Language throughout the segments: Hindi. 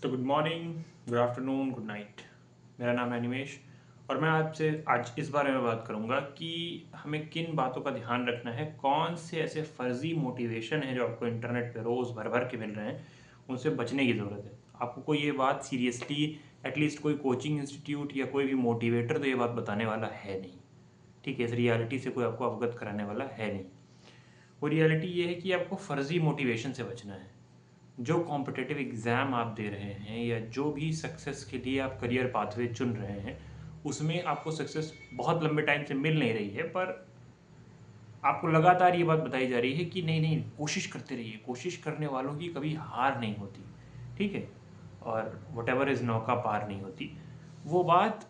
तो good morning, good afternoon, good night. मेरा नाम है निमेश और मैं आपसे आज इस बारे में बात करूंगा कि हमें किन बातों का ध्यान रखना है, कौन से ऐसे फर्जी मोटिवेशन है जो आपको इंटरनेट पे रोज़ भर भर के मिल रहे हैं, उनसे बचने की ज़रूरत है। आपको कोई ये बात सीरियसली, एटलीस्ट कोई कोचिंग इंस्टीट्यूट या कोई भी मोटिवेटर तो ये बात बताने वाला है नहीं। ठीक है, इस रियलिटी से कोई आपको अवगत कराने वाला है नहीं। वो रियलिटी ये है कि आपको फर्जी मोटिवेशन से बचना है। जो कॉम्पिटिटिव एग्ज़ाम आप दे रहे हैं या जो भी सक्सेस के लिए आप करियर पाथवे चुन रहे हैं, उसमें आपको सक्सेस बहुत लंबे टाइम से मिल नहीं रही है, पर आपको लगातार ये बात बताई जा रही है कि नहीं नहीं, कोशिश करते रहिए, कोशिश करने वालों की कभी हार नहीं होती। ठीक है, और वट एवर इज़ नौका पार नहीं होती। वो बात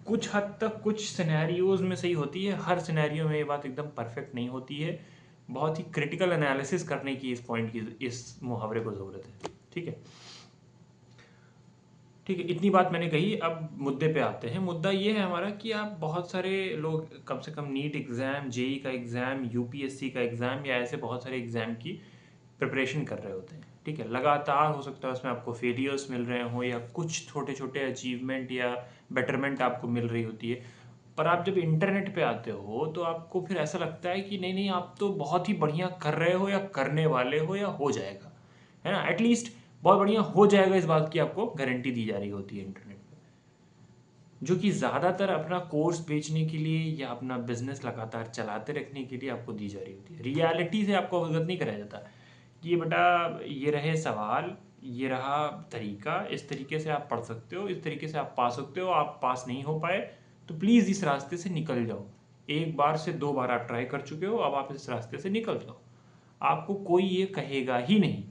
कुछ हद तक कुछ सिनेरियोज में सही होती है, हर सिनेरियो में ये बात एकदम परफेक्ट नहीं होती है। बहुत ही क्रिटिकल एनालिसिस करने की इस पॉइंट की, इस मुहावरे को ज़रूरत है। ठीक है, ठीक है, इतनी बात मैंने कही। अब मुद्दे पे आते हैं। मुद्दा ये है हमारा कि आप बहुत सारे लोग कम से कम नीट एग्ज़ाम, जेई का एग्ज़ाम, यूपीएससी का एग्ज़ाम या ऐसे बहुत सारे एग्ज़ाम की प्रिपरेशन कर रहे होते हैं। ठीक है, लगातार हो सकता है उसमें आपको फेलियर्स मिल रहे हों या कुछ छोटे छोटे अचीवमेंट या बेटरमेंट आपको मिल रही होती है। पर आप जब इंटरनेट पे आते हो तो आपको फिर ऐसा लगता है कि नहीं नहीं, आप तो बहुत ही बढ़िया कर रहे हो या करने वाले हो या हो जाएगा, है ना। एटलीस्ट बहुत बढ़िया हो जाएगा, इस बात की आपको गारंटी दी जा रही होती है इंटरनेट पे, जो कि ज़्यादातर अपना कोर्स बेचने के लिए या अपना बिजनेस लगातार चलाते रखने के लिए आपको दी जा रही होती है। रियलिटी से आपको अवगत नहीं कराया जाता कि ये बेटा, ये रहे सवाल, ये रहा तरीका, इस तरीके से आप पढ़ सकते हो, इस तरीके से आप पा सकते हो। आप पास नहीं हो पाए तो प्लीज़ इस रास्ते से निकल जाओ। एक बार से दो बार आप ट्राई कर चुके हो, अब आप इस रास्ते से निकल जाओ। आपको कोई ये कहेगा ही नहीं।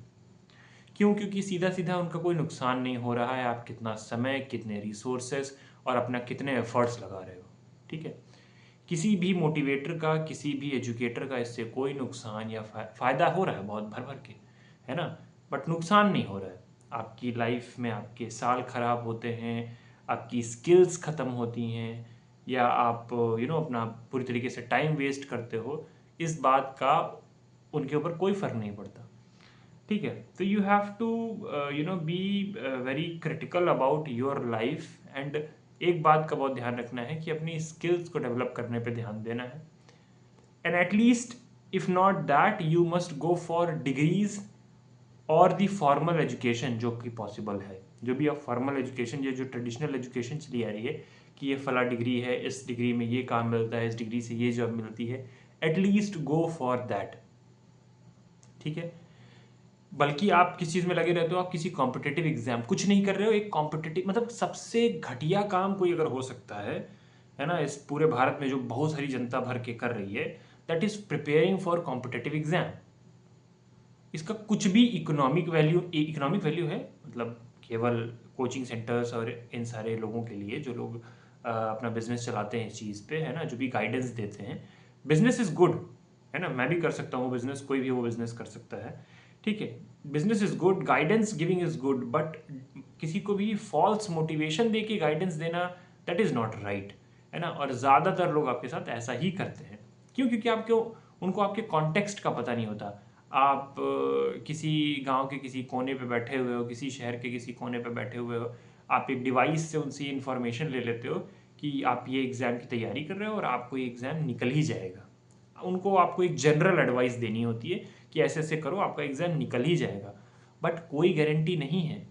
क्यों? क्योंकि सीधा सीधा उनका कोई नुकसान नहीं हो रहा है। आप कितना समय, कितने रिसोर्सेस और अपना कितने एफर्ट्स लगा रहे हो। ठीक है, किसी भी मोटिवेटर का, किसी भी एजुकेटर का इससे कोई नुकसान या फ़ायदा हो रहा है बहुत भर भर के, है ना, बट नुकसान नहीं हो रहा है। आपकी लाइफ में आपके साल खराब होते हैं, आपकी स्किल्स ख़त्म होती हैं, या आप अपना पूरी तरीके से टाइम वेस्ट करते हो, इस बात का उनके ऊपर कोई फ़र्क नहीं पड़ता। ठीक है, तो you have to be very critical about your life. And एक बात का बहुत ध्यान रखना है कि अपनी स्किल्स को डेवलप करने पे ध्यान देना है। And at least if not that, you must go for degrees और दी फॉर्मल एजुकेशन जो कि पॉसिबल है। जो भी आप फॉर्मल एजुकेशन, ये जो ट्रेडिशनल एजुकेशन चली आ रही है कि ये फला डिग्री है, इस डिग्री में ये काम मिलता है, इस डिग्री से ये जॉब मिलती है, एटलीस्ट गो फॉर दैट। ठीक है, बल्कि आप किस चीज़ में लगे रहते हो, आप किसी कॉम्पिटिटिव एग्जाम, कुछ नहीं कर रहे हो, एक कॉम्पिटिटिव, मतलब सबसे घटिया काम कोई अगर हो सकता है ना, इस पूरे भारत में जो बहुत सारी जनता भर के कर रही है, that is preparing for competitive exam. इसका कुछ भी इकोनॉमिक वैल्यू है, मतलब केवल कोचिंग सेंटर्स और इन सारे लोगों के लिए जो लोग अपना बिजनेस चलाते हैं इस चीज़ पे, है ना, जो भी गाइडेंस देते हैं। बिजनेस इज़ गुड, है ना, मैं भी कर सकता हूँ बिजनेस, कोई भी वो बिजनेस कर सकता है। ठीक है, business is good, guidance giving is good, but किसी को भी फॉल्स मोटिवेशन दे के गाइडेंस देना, दैट इज़ नॉट राइट, है ना। और ज़्यादातर लोग आपके साथ ऐसा ही करते हैं। क्यों? क्योंकि आपको, उनको आपके कॉन्टेक्स्ट का पता नहीं होता। आप किसी गांव के किसी कोने पे बैठे हुए हो, किसी शहर के किसी कोने पे बैठे हुए हो, आप एक डिवाइस से उनसे इन्फॉर्मेशन ले लेते हो कि आप ये एग्ज़ाम की तैयारी कर रहे हो और आपको ये एग्ज़ाम निकल ही जाएगा। उनको आपको एक जनरल एडवाइस देनी होती है कि ऐसे ऐसे करो, आपका एग्ज़ाम निकल ही जाएगा, बट कोई गारंटी नहीं है।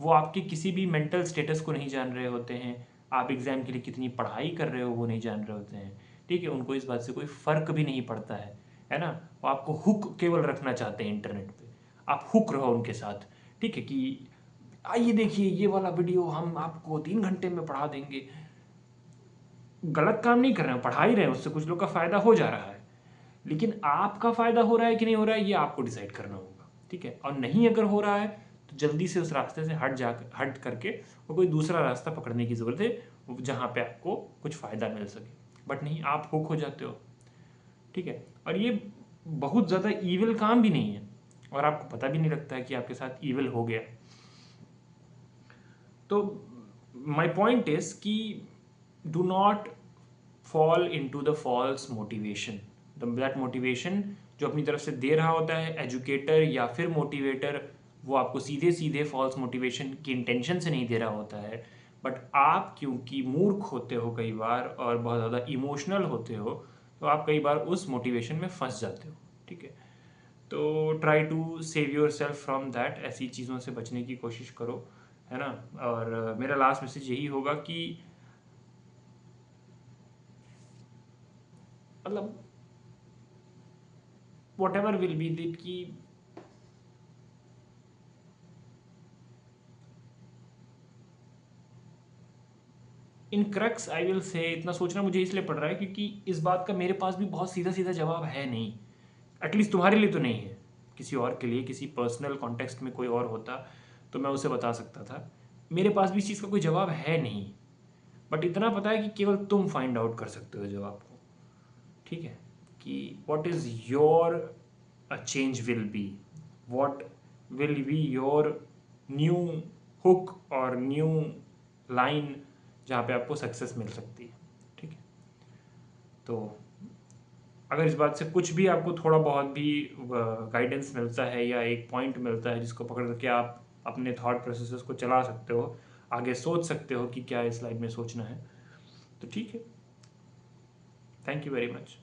वो आपके किसी भी मेंटल स्टेटस को नहीं जान रहे होते हैं, आप एग्ज़ाम के लिए कितनी पढ़ाई कर रहे हो वो नहीं जान रहे होते हैं। ठीक है, उनको इस बात से कोई फ़र्क भी नहीं पड़ता है ना। वो आपको हुक केवल रखना चाहते हैं इंटरनेट पे, आप हुक रहो उनके साथ। ठीक है, कि आइए देखिए ये वाला वीडियो, हम आपको 3 घंटे में पढ़ा देंगे। गलत काम नहीं कर रहे हैं, पढ़ा ही रहे हैं, उससे कुछ लोग का फ़ायदा हो जा रहा है, लेकिन आपका फ़ायदा हो रहा है कि नहीं हो रहा है, ये आपको डिसाइड करना होगा। ठीक है, और नहीं अगर हो रहा है तो जल्दी से उस रास्ते से हट करके और कोई दूसरा रास्ता पकड़ने की ज़रूरत है जहाँ पे आपको कुछ फ़ायदा मिल सके। बट नहीं, आप हुक हो जाते हो। ठीक है, और ये बहुत ज़्यादा ईविल काम भी नहीं है और आपको पता भी नहीं लगता है कि आपके साथ ईविल हो गया। तो माई पॉइंट इज कि do not fall into the false motivation. That motivation जो अपनी तरफ से दे रहा होता है एजुकेटर या फिर मोटिवेटर, वो आपको सीधे सीधे फॉल्स मोटिवेशन की इंटेंशन से नहीं दे रहा होता है, बट आप क्योंकि मूर्ख होते हो कई बार और बहुत ज़्यादा इमोशनल होते हो, तो आप कई बार उस मोटिवेशन में फंस जाते हो। ठीक है, तो try to save yourself from that, ऐसी चीज़ों से बचने की कोशिश करो, है ना। और मेरा लास्ट मैसेज यही होगा कि मतलब whatever will be the key in crux I will say इतना सोचना मुझे इसलिए पड़ रहा है क्योंकि इस बात का मेरे पास भी बहुत सीधा सीधा जवाब है नहीं, एटलीस्ट तुम्हारे लिए तो नहीं है। किसी और के लिए, किसी पर्सनल कॉन्टेक्स्ट में कोई और होता तो मैं उसे बता सकता था। मेरे पास भी इस चीज़ का कोई जवाब है नहीं, बट इतना पता है कि केवल तुम फाइंड आउट कर सकते हो जवाब को। ठीक है, कि what is your change will be, what will be your new hook और न्यू लाइन जहाँ पे आपको सक्सेस मिल सकती है। ठीक है, तो अगर इस बात से कुछ भी आपको थोड़ा बहुत भी गाइडेंस मिलता है या एक पॉइंट मिलता है जिसको पकड़ करके आप अपने थॉट प्रोसेसेस को चला सकते हो, आगे सोच सकते हो कि क्या इस लाइन में सोचना है, तो ठीक है। Thank you very much.